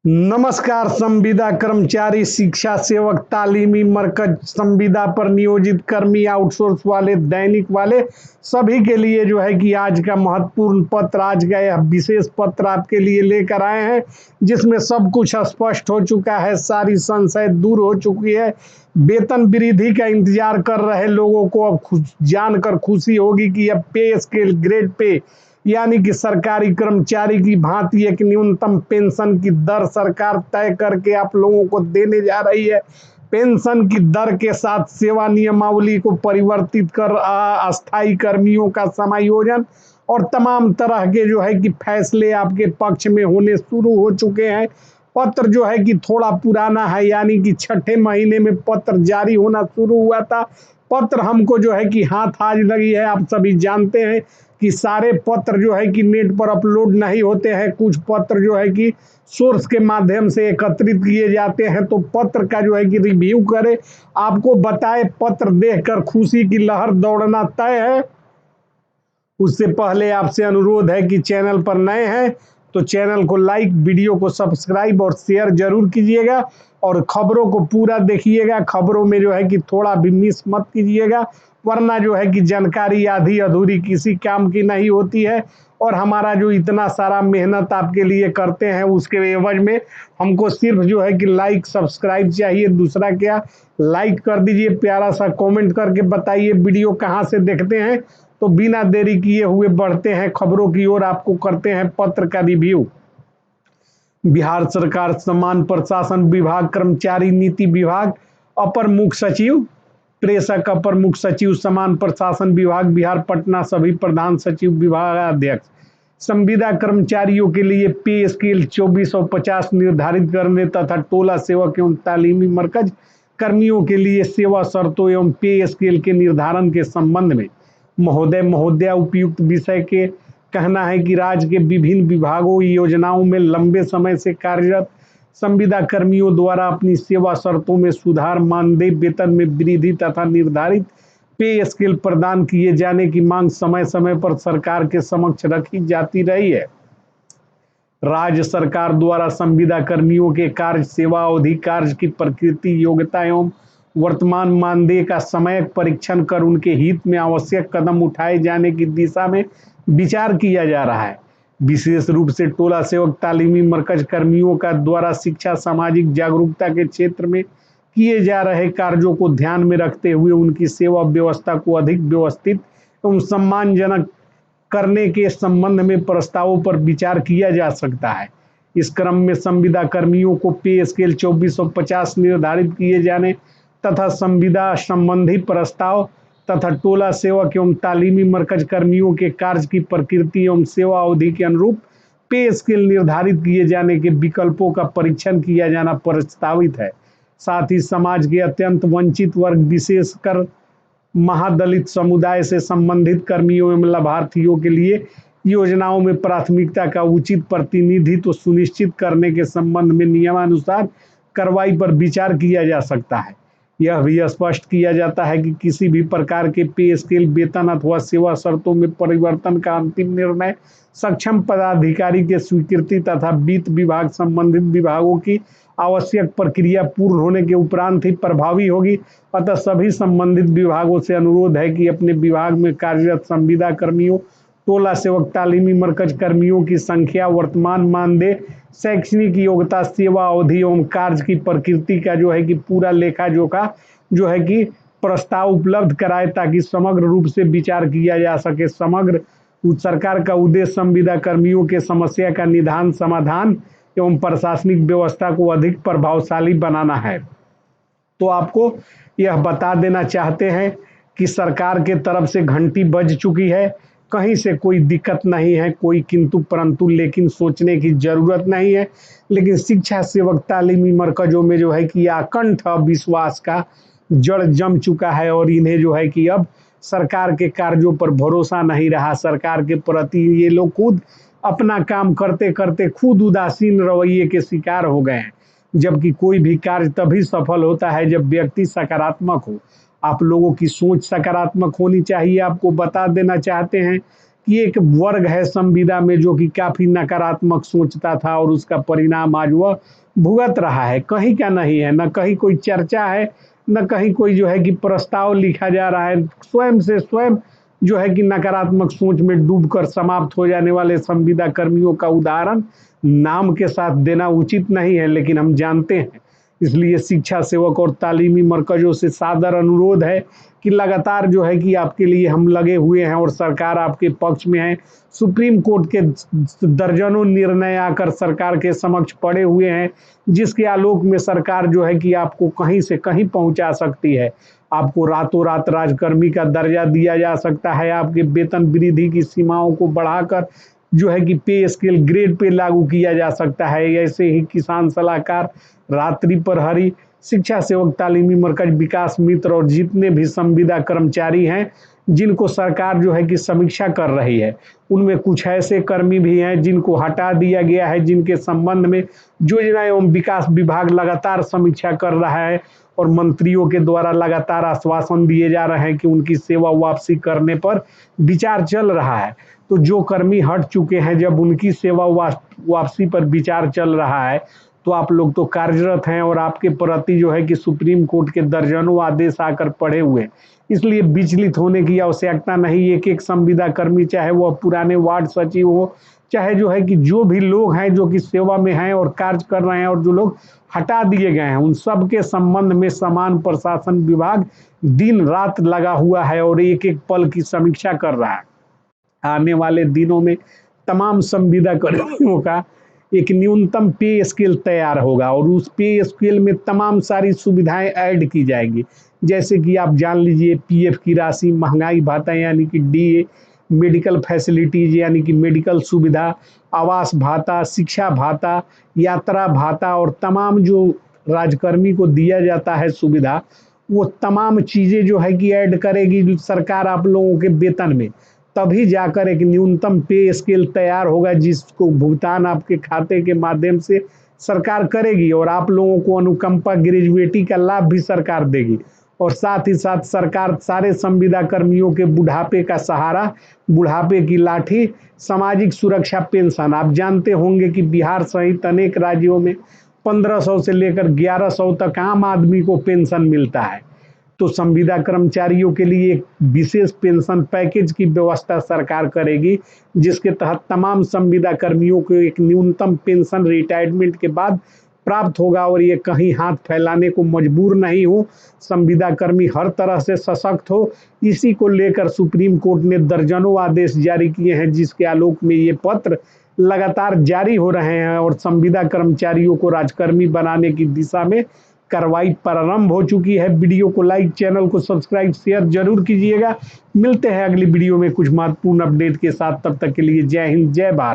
नमस्कार। संविदा कर्मचारी, शिक्षा सेवक, तालीमी मरकज, संविदा पर नियोजित कर्मी, आउटसोर्स वाले, दैनिक वाले सभी के लिए जो है कि आज का महत्वपूर्ण पत्र, आज का यह विशेष पत्र आपके लिए लेकर आए हैं, जिसमें सब कुछ स्पष्ट हो चुका है, सारी संशय दूर हो चुकी है। वेतन वृद्धि का इंतजार कर रहे लोगों को अब जानकर खुशी होगी कि अब पे स्केल, ग्रेड पे यानी कि सरकारी कर्मचारी की भांति एक न्यूनतम पेंशन की दर सरकार तय करके आप लोगों को देने जा रही है। पेंशन की दर के साथ सेवा नियमावली को परिवर्तित कर अस्थायी कर्मियों का समायोजन और तमाम तरह के जो है कि फैसले आपके पक्ष में होने शुरू हो चुके हैं। पत्र जो है कि थोड़ा पुराना है, यानी कि छठे महीने में पत्र जारी होना शुरू हुआ था। पत्र हमको जो है कि हाथ आज लगी है। आप सभी जानते हैं कि सारे पत्र जो है कि नेट पर अपलोड नहीं होते हैं। कुछ पत्र जो है कि सोर्स के माध्यम से एकत्रित किए जाते हैं। तो पत्र का जो है कि रिव्यू करें, आपको बताए, पत्र देखकर खुशी की लहर दौड़ना तय है। उससे पहले आपसे अनुरोध है कि चैनल पर नए हैं तो चैनल को लाइक, वीडियो को सब्सक्राइब और शेयर जरूर कीजिएगा और खबरों को पूरा देखिएगा। खबरों में जो है कि थोड़ा भी मिस मत कीजिएगा, वरना जो है कि जानकारी आधी अधूरी किसी काम की नहीं होती है। और हमारा जो इतना सारा मेहनत आपके लिए करते हैं, उसके एवज में हमको सिर्फ जो है कि लाइक सब्सक्राइब चाहिए। दूसरा क्या, लाइक कर दीजिए, प्यारा सा कमेंट करके बताइए वीडियो कहाँ से देखते हैं। तो बिना देरी किए हुए बढ़ते हैं खबरों की ओर, आपको करते हैं पत्र का रिव्यू। बिहार सरकार समान प्रशासन विभाग, कर्मचारी नीति विभाग, अपर मुख्य सचिव, प्रेषक, अपर मुख्य सचिव, समान प्रशासन विभाग, बिहार पटना, सभी प्रधान सचिव, विभागाध्यक्ष, संविदा कर्मचारियों के लिए पे स्केल 2450 निर्धारित करने तथा टोला सेवक एवं तालीमी मरकज कर्मियों के लिए सेवा शर्तों एवं पे स्केल के निर्धारण के संबंध में महोदय महोदया उपयुक्त विषय के कहना है कि राज्य के विभिन्न विभागों योजनाओं में लंबे समय से कार्यरत संविदा कर्मियों द्वारा अपनी सेवा शर्तों में सुधार, मानदेय, वेतन में वृद्धि तथा निर्धारित पे स्केल प्रदान किए जाने की मांग समय समय पर सरकार के समक्ष रखी जाती रही है। राज्य सरकार द्वारा संविदा कर्मियों के कार्य, सेवा अवधि, कार्य की प्रकृति, योग्यता एवं वर्तमान मानदेय का समयक परीक्षण कर उनके हित में आवश्यक कदम उठाए जाने की दिशा में विचार किया जा रहा है। विशेष रूप से टोला सेवक, तालीमी मरकज कर्मियों का द्वारा शिक्षा, सामाजिक जागरूकता के क्षेत्र में किए जा रहे कार्यों को ध्यान में रखते हुए उनकी सेवा व्यवस्था को अधिक व्यवस्थित एवं सम्मानजनक करने के संबंध में प्रस्तावों पर विचार किया जा सकता है। इस क्रम में संविदा कर्मियों को पे स्केल 2450 निर्धारित किए जाने तथा संविदा संबंधी प्रस्ताव तथा टोला सेवक एवं तालीमी मरकज कर्मियों के कार्य की प्रकृति एवं सेवा अवधि के अनुरूप पे स्केल निर्धारित किए जाने के विकल्पों का परीक्षण किया जाना प्रस्तावित है। साथ ही समाज के अत्यंत वंचित वर्ग, विशेषकर महादलित समुदाय से संबंधित कर्मियों एवं लाभार्थियों के लिए योजनाओं में प्राथमिकता का उचित प्रतिनिधित्व सुनिश्चित करने के संबंध में नियमानुसार कार्रवाई पर विचार किया जा सकता है। यह भी स्पष्ट किया जाता है कि किसी भी प्रकार के पे स्केल, वेतन अथवा सेवा शर्तों में परिवर्तन का अंतिम निर्णय सक्षम पदाधिकारी के स्वीकृति तथा वित्त विभाग, संबंधित विभागों की आवश्यक प्रक्रिया पूर्ण होने के उपरांत ही प्रभावी होगी। अतः सभी संबंधित विभागों से अनुरोध है कि अपने विभाग में कार्यरत संविदा कर्मियों, टोला सेवक, तालीमी मरकज कर्मियों की संख्या, वर्तमान मानदेय, शैक्षणिक योग्यता, सेवा अवधि एवं कार्य की प्रकृति का जो है कि पूरा लेखा जोखा जो है कि प्रस्ताव उपलब्ध कराए, ताकि समग्र रूप से विचार किया जा सके। समग्र सरकार का उद्देश्य संविदा कर्मियों के समस्या का निदान, समाधान एवं प्रशासनिक व्यवस्था को अधिक प्रभावशाली बनाना है। तो आपको यह बता देना चाहते हैं कि सरकार के तरफ से घंटी बज चुकी है, कहीं से कोई दिक्कत नहीं है, कोई किंतु परंतु लेकिन सोचने की जरूरत नहीं है। लेकिन शिक्षा सेवक, तालीमी मरकजों में जो है कि आकंठ विश्वास का जड़ जम चुका है और इन्हें जो है कि अब सरकार के कार्यों पर भरोसा नहीं रहा। सरकार के प्रति ये लोग खुद अपना काम करते करते खुद उदासीन रवैये के शिकार हो गए हैं। जबकि कोई भी कार्य तभी सफल होता है जब व्यक्ति सकारात्मक हो। आप लोगों की सोच सकारात्मक होनी चाहिए। आपको बता देना चाहते हैं कि एक वर्ग है संविदा में जो कि काफी नकारात्मक सोचता था और उसका परिणाम आज वह भुगत रहा है। कहीं का नहीं है, न कहीं कोई चर्चा है, न कहीं कोई जो है कि प्रस्ताव लिखा जा रहा है। स्वयं से स्वयं जो है कि नकारात्मक सोच में डूबकर समाप्त हो जाने वाले संविदा कर्मियों का उदाहरण नाम के साथ देना उचित नहीं है, लेकिन हम जानते हैं। इसलिए शिक्षा सेवक और तालीमी मरकजों से सादर अनुरोध है कि लगातार जो है कि आपके लिए हम लगे हुए हैं और सरकार आपके पक्ष में है। सुप्रीम कोर्ट के दर्जनों निर्णय आकर सरकार के समक्ष पड़े हुए हैं, जिसके आलोक में सरकार जो है कि आपको कहीं से कहीं पहुंचा सकती है। आपको रातों रात राजकर्मी का दर्जा दिया जा सकता है, आपके वेतन वृद्धि की सीमाओं को बढ़ाकर जो है कि पे स्केल ग्रेड पे लागू किया जा सकता है। ऐसे ही किसान सलाहकार, रात्रि प्रहरी, शिक्षा सेवक, तालीमी मरकज, विकास मित्र और जितने भी संविदा कर्मचारी हैं जिनको सरकार जो है कि समीक्षा कर रही है, उनमें कुछ ऐसे कर्मी भी हैं जिनको हटा दिया गया है, जिनके संबंध में योजना एवं विकास विभाग लगातार समीक्षा कर रहा है और मंत्रियों के द्वारा लगातार आश्वासन दिए जा रहे हैं कि उनकी सेवा वापसी करने पर विचार चल रहा है। तो जो कर्मी हट चुके हैं, जब उनकी सेवा वापसी पर विचार चल रहा है, तो आप लोग तो कार्यरत हैं और आपके प्रति जो है कि सुप्रीम कोर्ट के दर्जनों आदेश आकर पड़े हुए हैं। इसलिए विचलित होने की आवश्यकता नहीं। एक एक संविदा कर्मी, चाहे वह पुराने वार्ड सचिव हो, चाहे जो है कि जो भी लोग हैं जो कि सेवा में हैं और कार्य कर रहे हैं, और जो लोग हटा दिए गए हैं, उन सब के संबंध में समान प्रशासन विभाग दिन रात लगा हुआ है और एक एक पल की समीक्षा कर रहा है। आने वाले दिनों में तमाम संविदा कर्मियों का एक न्यूनतम पे स्केल तैयार होगा और उस पे स्केल में तमाम सारी सुविधाएं ऐड की जाएंगी। जैसे कि आप जान लीजिए, पीएफ की राशि, महंगाई भत्ता यानी कि डीए, मेडिकल फैसिलिटीज यानी कि मेडिकल सुविधा, आवास भाता, शिक्षा भाता, यात्रा भाता और तमाम जो राजकर्मी को दिया जाता है सुविधा, वो तमाम चीज़ें जो है कि ऐड करेगी सरकार आप लोगों के वेतन में। तभी जाकर एक न्यूनतम पे स्केल तैयार होगा, जिसको भुगतान आपके खाते के माध्यम से सरकार करेगी और आप लोगों को अनुकंपा ग्रेजुएटी का लाभ भी सरकार देगी। और साथ ही साथ सरकार सारे संविदा कर्मियों के बुढ़ापे का सहारा, बुढ़ापे की लाठी, सामाजिक सुरक्षा पेंशन, आप जानते होंगे कि बिहार सहित अनेक राज्यों में 1500 से लेकर 1100 तक आम आदमी को पेंशन मिलता है। तो संविदा कर्मचारियों के लिए एक विशेष पेंशन पैकेज की व्यवस्था सरकार करेगी, जिसके तहत तमाम संविदा कर्मियों को एक न्यूनतम पेंशन रिटायरमेंट के बाद प्राप्त होगा और ये कहीं हाथ फैलाने को मजबूर नहीं हो। संविदा कर्मी हर तरह से सशक्त हो, इसी को लेकर सुप्रीम कोर्ट ने दर्जनों आदेश जारी किए हैं, जिसके आलोक में ये पत्र लगातार जारी हो रहे हैं और संविदा कर्मचारियों को राजकर्मी बनाने की दिशा में कार्रवाई प्रारंभ हो चुकी है। वीडियो को लाइक, चैनल को सब्सक्राइब, शेयर जरूर कीजिएगा। मिलते हैं अगली वीडियो में कुछ महत्वपूर्ण अपडेट के साथ। तब तक के लिए जय हिंद, जय भारत।